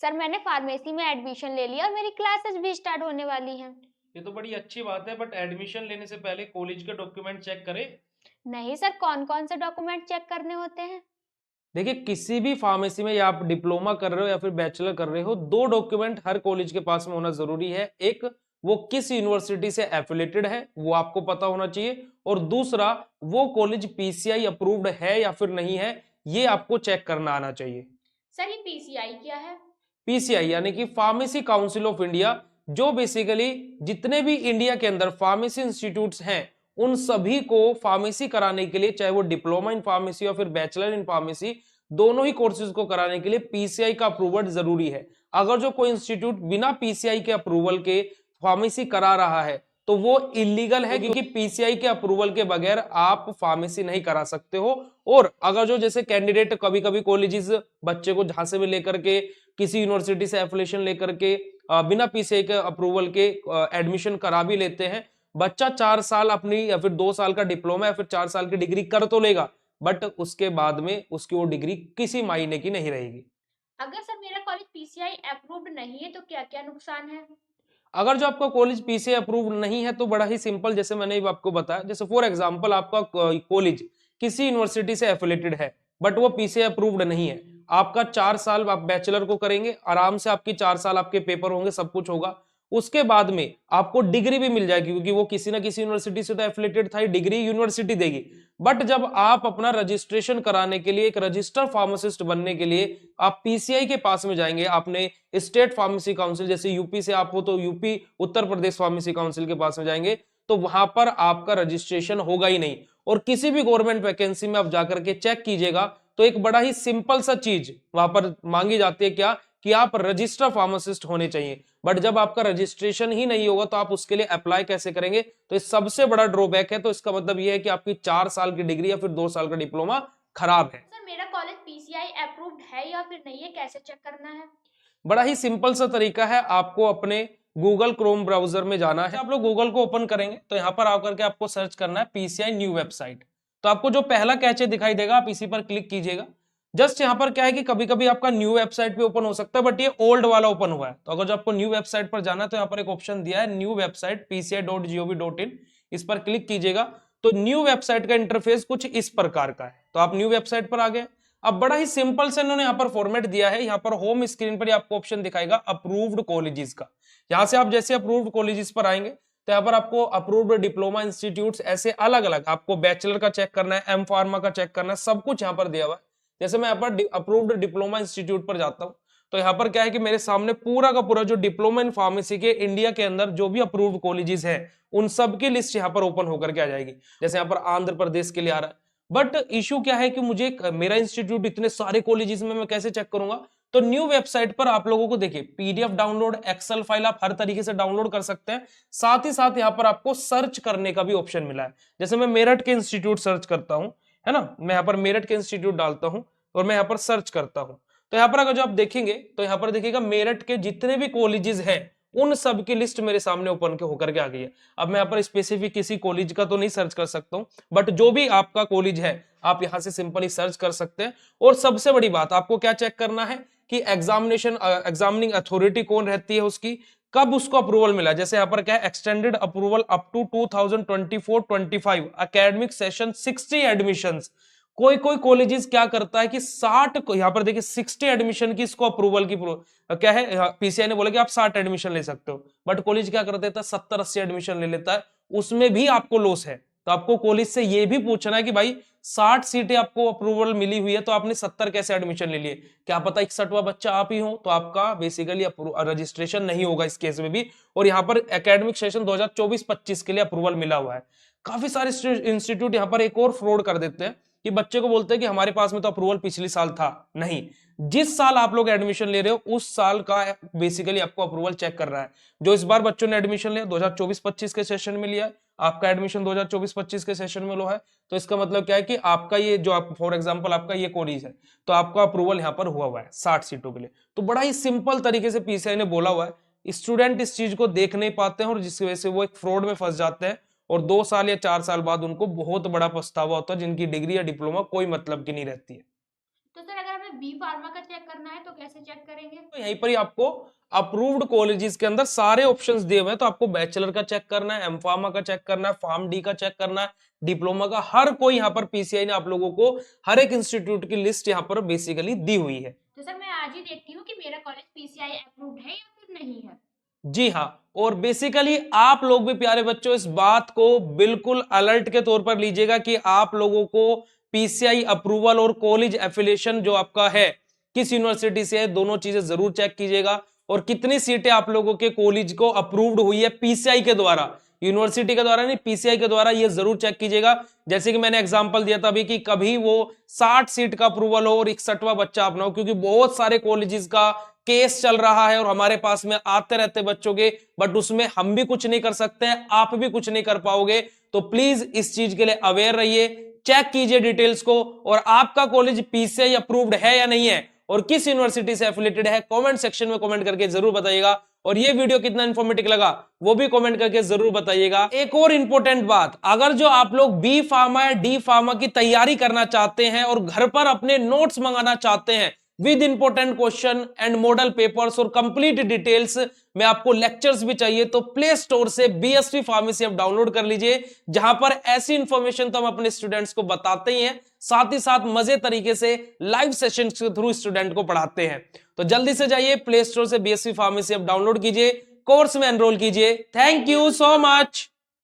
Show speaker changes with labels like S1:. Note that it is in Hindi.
S1: सर मैंने फार्मेसी में एडमिशन ले लिया और मेरी क्लासेस भी स्टार्ट होने वाली हैं।
S2: ये तो बड़ी अच्छी बात है, बट एडमिशन लेने से पहले कॉलेज के डॉक्यूमेंट चेक करें।
S1: नहीं सर, कौन कौन से डॉक्यूमेंट चेक करने होते हैं?
S2: देखिए, किसी भी फार्मेसी में या आप डिप्लोमा कर रहे हो या फिर बैचलर कर रहे हो, दो डॉक्यूमेंट हर कॉलेज के पास में होना जरूरी है। एक, वो किस यूनिवर्सिटी से एफिलेटेड है वो आपको पता होना चाहिए, और दूसरा, वो कॉलेज पीसीआई अप्रूव्ड है या फिर नहीं है, ये आपको चेक करना आना चाहिए।
S1: सर ये पीसीआई क्या है?
S2: पीसीआई यानी कि फार्मेसी काउंसिल ऑफ इंडिया, जो बेसिकली जितने भी इंडिया के अंदर फार्मेसी इंस्टीट्यूट्स हैं उन सभी को फार्मेसी कराने के लिए, चाहे वो डिप्लोमा इन फार्मेसी या फिर बैचलर इन फार्मेसी, दोनों ही कोर्सेज को कराने के लिए पीसीआई का अप्रूवल जरूरी है। अगर जो कोई इंस्टीट्यूट बिना पीसीआई के अप्रूवल के फार्मेसी करा रहा है तो वो इलीगल है, क्योंकि पीसीआई के अप्रूवल के बगैर आप फार्मेसी नहीं करा सकते हो। और अगर जो जैसे कैंडिडेट कभी कभी कॉलेजेस बच्चे को झांसे में लेकर के किसी यूनिवर्सिटी से एफिलिएशन लेकर के बिना पीसीआई के अप्रूवल के एडमिशन करा भी लेते हैं। बच्चा 4 साल अपनी या फिर 2 साल का डिप्लोमा या फिर 4 साल की डिग्री कर तो लेगा, बट उसके बाद में उसकी वो डिग्री किसी मायने की नहीं रहेगी।
S1: अगर सर मेरा कॉलेज पीसीआई अप्रूव्ड नहीं है तो क्या क्या नुकसान है?
S2: अगर जो आपका कॉलेज पीसीआई अप्रूव नहीं है तो बड़ा ही सिंपल, जैसे मैंने आपको बताया, जैसे फॉर एग्जांपल आपका कॉलेज किसी यूनिवर्सिटी से एफिलेटेड है बट वो पीसीआई अप्रूव्ड नहीं है, आपका 4 साल आप बैचलर को करेंगे आराम से, आपकी 4 साल आपके पेपर होंगे, सब कुछ होगा, उसके बाद में आपको डिग्री भी मिल जाएगी, क्योंकि वो किसी ना किसी यूनिवर्सिटी से तो एफिलेटेड था, डिग्री यूनिवर्सिटी देगी। बट जब आप अपना रजिस्ट्रेशन कराने के लिए, एक रजिस्टर्ड फार्मासिस्ट बनने के लिए आप पीसीआई के पास में जाएंगे, आपने स्टेट फार्मेसी काउंसिल, जैसे यूपी से आप हो तो UP Uttar Pradesh pharmacy council के पास में जाएंगे, तो वहां पर आपका रजिस्ट्रेशन होगा ही नहीं। और किसी भी गवर्नमेंट वैकेंसी में आप जाकर के चेक कीजिएगा तो एक बड़ा ही सिंपल सा चीज वहां पर मांगी जाती है, क्या कि आप रजिस्टर फार्मासिस्ट होने चाहिए। बट जब आपका रजिस्ट्रेशन ही नहीं होगा तो आप उसके लिए अप्लाई कैसे करेंगे? तो ये सबसे बड़ा ड्रॉबैक है। तो इसका मतलब यह है कि आपकी 4 साल की डिग्री या फिर 2 साल का डिप्लोमा खराब है।
S1: सर मेरा कॉलेज पीसीआई अप्रूव्ड है या फिर नहीं है, कैसे चेक करना है?
S2: बड़ा ही सिंपल सा तरीका है, आपको अपने गूगल क्रोम ब्राउजर में जाना है। आप लोग गूगल को ओपन करेंगे तो यहां पर आकर के आपको सर्च करना है पीसीआई न्यू वेबसाइट। तो आपको जो पहला कैचे दिखाई देगा आप इसी पर क्लिक कीजिएगा। जस्ट यहां पर क्या है कि कभी कभी आपका न्यू वेबसाइट पे ओपन हो सकता है, बट ये ओल्ड वाला ओपन हुआ है। तो अगर जो आपको न्यू वेबसाइट पर जाना है तो यहाँ पर एक ऑप्शन दिया है न्यू वेबसाइट pci.gov.in, इस पर क्लिक कीजिएगा। तो न्यू वेबसाइट का इंटरफेस कुछ इस प्रकार का है। तो आप न्यू वेबसाइट पर आ गए। अब बड़ा ही सिंपल से इन्होंने यहाँ पर फॉर्मेट दिया है। यहाँ पर होम स्क्रीन पर आपको ऑप्शन दिखाएगा अप्रूव्ड कॉलेजेस का। यहाँ से आप जैसे अप्रूव्ड कॉलेजेस पर आएंगे तो यहाँ पर आपको अप्रूव्ड डिप्लोमा इंस्टीट्यूट्स ऐसे अलग अलग, आपको बैचलर का चेक करना है, एम फार्मा का चेक करना है, सब कुछ यहाँ पर दिया हुआ है। जैसे मैं यहाँ पर अप्रूव्ड डिप्लोमा इंस्टीट्यूट पर जाता हूँ तो यहाँ पर क्या है कि मेरे सामने पूरा का पूरा जो डिप्लोमा इन फार्मेसी के इंडिया के अंदर जो भी अप्रूव्ड कॉलेजेस है उन सब की लिस्ट यहाँ पर ओपन होकर के आ जाएगी। जैसे यहाँ पर आंध्र प्रदेश के लिए आ रहा है। बट इशू क्या है कि मुझे मेरा इंस्टीट्यूट इतने सारे कॉलेजेस में मैं कैसे चेक करूंगा? तो न्यू वेबसाइट पर आप लोगों को देखिए पीडीएफ डाउनलोड, एक्सेल फाइल आप हर तरीके से डाउनलोड कर सकते हैं। साथ ही साथ यहाँ पर आपको सर्च करने का भी ऑप्शन मिला है। जैसे मैं मेरठ के इंस्टीट्यूट सर्च करता हूं, है ना, मैं यहाँ पर मेरठ के इंस्टीट्यूट डालता हूं और मैं यहाँ पर सर्च करता हूं, तो यहाँ पर अगर जो आप देखेंगे तो यहाँ पर देखिएगा मेरठ के जितने भी कॉलेजेस हैं उन सब की लिस्ट मेरे सामने ओपन के होकर के आ गई है। अब मैं यहाँ पर स्पेसिफिक किसी कॉलेज का तो नहीं सर्च कर सकता हूँ, बट जो भी आपका कॉलेज है आप यहाँ से सिंपली सर्च कर सकते हैं। और सबसे बड़ी बात आपको क्या चेक करना है कि एग्जामिनिंग अथॉरिटी कौन रहती है, उसकी कब उसको अप्रूवल मिला। जैसे यहाँ पर क्या है, extended approval up to 2024-25 academic session 60 admissions. कोई कोई कॉलेजेस क्या करता है कि 60 को यहाँ पर देखिए 60 एडमिशन की इसको अप्रूवल की क्या है, पीसीआई ने बोला कि आप 60 एडमिशन ले सकते हो, बट कॉलेज क्या कर देता है 70-80 एडमिशन ले लेता है, उसमें भी आपको लॉस है। तो आपको कॉलेज से ये भी पूछना है कि भाई 60 सीटें आपको अप्रूवल मिली हुई है तो आपने 70 कैसे एडमिशन ले लिए? क्या पता 61वां बच्चा आप ही हो, तो आपका बेसिकली रजिस्ट्रेशन नहीं होगा इस केस में भी। और यहाँ पर एकेडमिक सेशन 2024-25 के लिए अप्रूवल मिला हुआ है। काफी सारे इंस्टीट्यूट यहाँ पर एक और फ्रॉड कर देते हैं कि बच्चे को बोलते हैं कि हमारे पास में तो अप्रूवल पिछले साल था। नहीं, जिस साल आप लोग एडमिशन ले रहे हो उस साल का बेसिकली आपको अप्रूवल चेक कर रहा है। जो इस बार बच्चों ने एडमिशन लिया 2024-25 के सेशन में लिया है, आपका एडमिशन 2024-25 के सेशन में लो है, तो इसका मतलब क्या है कि आपका ये जो आप फॉर एग्जांपल आपका ये कॉलेज है तो आपका अप्रूवल यहाँ पर हुआ है 60 सीटों के लिए। तो बड़ा ही सिंपल तरीके से पीसीआई ने बोला हुआ है। स्टूडेंट इस चीज को देख नहीं पाते हैं और जिसकी वजह से वो एक फ्रॉड में फंस जाते हैं और 2 साल या 4 साल बाद उनको बहुत बड़ा पछतावा होता है, जिनकी डिग्री या डिप्लोमा कोई मतलब की नहीं रहती है।
S1: तो सर अगर हमें हमें बी फार्मा का चेक करना है तो कैसे चेक करेंगे?
S2: तो यहीं पर ही आपको अप्रूव्ड कॉलेजेस के अंदर सारे ऑप्शंस दिए हुए हैं, तो आपको बैचलर का चेक करना है, एम फार्मा का चेक करना है, फार्म डी का चेक करना है, डिप्लोमा का, हर कोई यहाँ पर पीसीआई ने आप लोगों को हर एक इंस्टीट्यूट की लिस्ट यहाँ पर बेसिकली दी हुई है।
S1: तो सर मैं आज ही देखती हूँ कि मेरा कॉलेज पीसीआई अप्रूव्ड है या फिर नहीं है।
S2: जी हाँ, और बेसिकली आप लोग भी प्यारे बच्चों इस बात को बिल्कुल अलर्ट के तौर पर लीजिएगा कि आप लोगों को पीसीआई अप्रूवल और कॉलेज एफिलिएशन जो आपका है किस यूनिवर्सिटी से है, दोनों चीजें जरूर चेक कीजिएगा। और कितनी सीटें आप लोगों के कॉलेज को अप्रूव्ड हुई है पीसीआई के द्वारा, यूनिवर्सिटी के द्वारा नहीं, पीसीआई के द्वारा, ये जरूर चेक कीजिएगा। जैसे कि मैंने एग्जांपल दिया था अभी कि कभी वो 60 सीट का अप्रूवल हो और 61वां बच्चा अपना हो, क्योंकि बहुत सारे कॉलेजेस का केस चल रहा है और हमारे पास में आते रहते बच्चों के, बट उसमें हम भी कुछ नहीं कर सकते हैं, आप भी कुछ नहीं कर पाओगे। तो प्लीज इस चीज के लिए अवेयर रहिए, चेक कीजिए डिटेल्स को, और आपका कॉलेज पीसीआई अप्रूव्ड है या नहीं है और किस यूनिवर्सिटी से एफिलिएटेड है, कमेंट सेक्शन में कमेंट करके जरूर बताइएगा। और ये वीडियो कितना इंफॉर्मेटिव लगा वो भी कमेंट करके जरूर बताइएगा। एक और इंपॉर्टेंट बात, अगर जो आप लोग बी फार्मा या डी फार्मा की तैयारी करना चाहते हैं और घर पर अपने नोट्स मंगाना चाहते हैं with important question and model papers और कंप्लीट डिटेल्स में, आपको लेक्चर्स भी चाहिए, तो प्ले स्टोर से बीएसवी फार्मेसी ऐप डाउनलोड कर लीजिए, जहां पर ऐसी इंफॉर्मेशन तो हम अपने स्टूडेंट्स को बताते ही हैं, साथ ही साथ मजे तरीके से लाइव सेशन के थ्रू स्टूडेंट को पढ़ाते हैं। तो जल्दी से जाइए प्ले स्टोर से बीएसवी फार्मेसी ऐप डाउनलोड कीजिए, कोर्स में एनरोल कीजिए। Thank you so much.